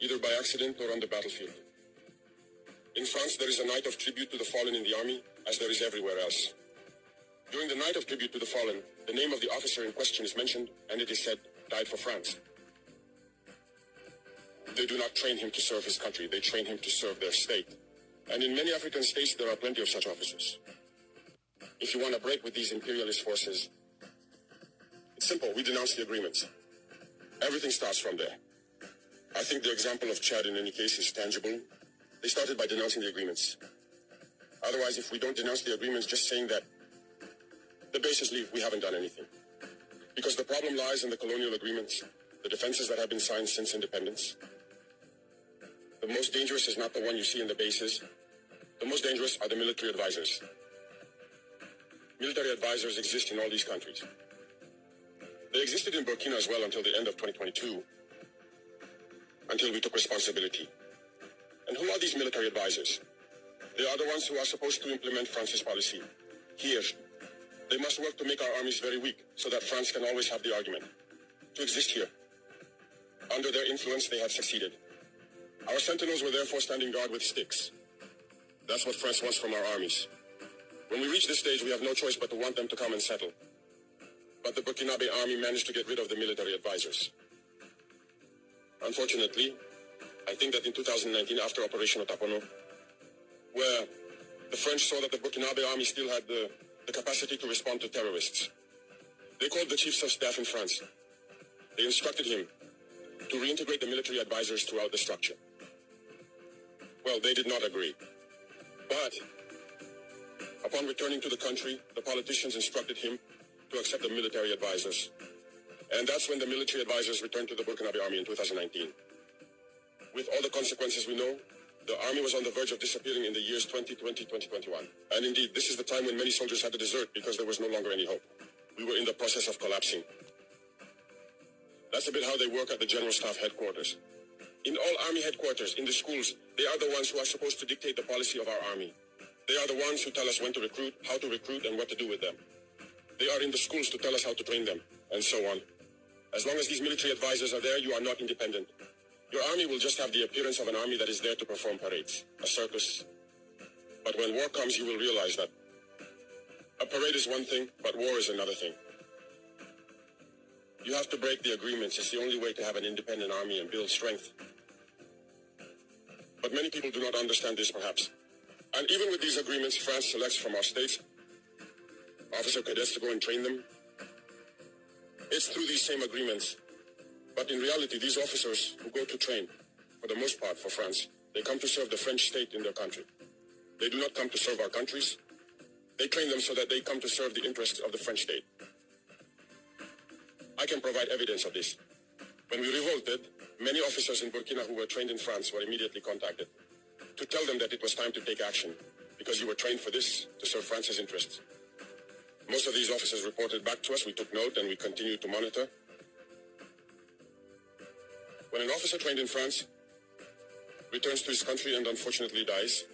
either by accident or on the battlefield. In France, there is a night of tribute to the fallen in the army, as there is everywhere else. During the night of tribute to the fallen, the name of the officer in question is mentioned, and it is said, died for France. They do not train him to serve his country, they train him to serve their state. And in many African states, there are plenty of such officers. If you want to break with these imperialist forces, it's simple, we denounce the agreements. Everything starts from there. I think the example of Chad in any case is tangible. They started by denouncing the agreements. Otherwise, if we don't denounce the agreements, just saying that the bases leave, we haven't done anything. Because the problem lies in the colonial agreements, the defenses that have been signed since independence. The most dangerous is not the one you see in the bases. The most dangerous are the military advisors. Military advisors exist in all these countries. They existed in Burkina as well until the end of 2022, until we took responsibility. And who are these military advisors? They are the ones who are supposed to implement France's policy. Here, they must work to make our armies very weak, so that France can always have the argument to exist here. Under their influence, they have succeeded. Our sentinels were therefore standing guard with sticks. That's what France wants from our armies. When we reach this stage, we have no choice but to want them to come and settle. But the Burkinabe army managed to get rid of the military advisors. Unfortunately, I think that in 2019, after Operation Otapono, where the French saw that the Burkinabe army still had the capacity to respond to terrorists, they called the chiefs of staff in France. They instructed him to reintegrate the military advisors throughout the structure. Well, they did not agree. But upon returning to the country, the politicians instructed him to accept the military advisors. And that's when the military advisors returned to the Burkinabe army in 2019. With all the consequences we know, the army was on the verge of disappearing in the years 2020-2021. And indeed, this is the time when many soldiers had to desert because there was no longer any hope. We were in the process of collapsing. That's a bit how they work at the General Staff headquarters. In all army headquarters, in the schools, they are the ones who are supposed to dictate the policy of our army. They are the ones who tell us when to recruit, how to recruit, and what to do with them. They are in the schools to tell us how to train them, and so on. As long as these military advisors are there, you are not independent. Your army will just have the appearance of an army that is there to perform parades, a circus. But when war comes, you will realize that a parade is one thing, but war is another thing. You have to break the agreements. It's the only way to have an independent army and build strength. But many people do not understand this, perhaps. And even with these agreements, France selects from our states officer cadets to go and train them. It's through these same agreements. But in reality, these officers who go to train, for the most part for France, they come to serve the French state in their country. They do not come to serve our countries. They train them so that they come to serve the interests of the French state. I can provide evidence of this. When we revolted, many officers in Burkina who were trained in France were immediately contacted to tell them that it was time to take action because you were trained for this, to serve France's interests. Most of these officers reported back to us. We took note and we continued to monitor. When an officer trained in France returns to his country and unfortunately dies,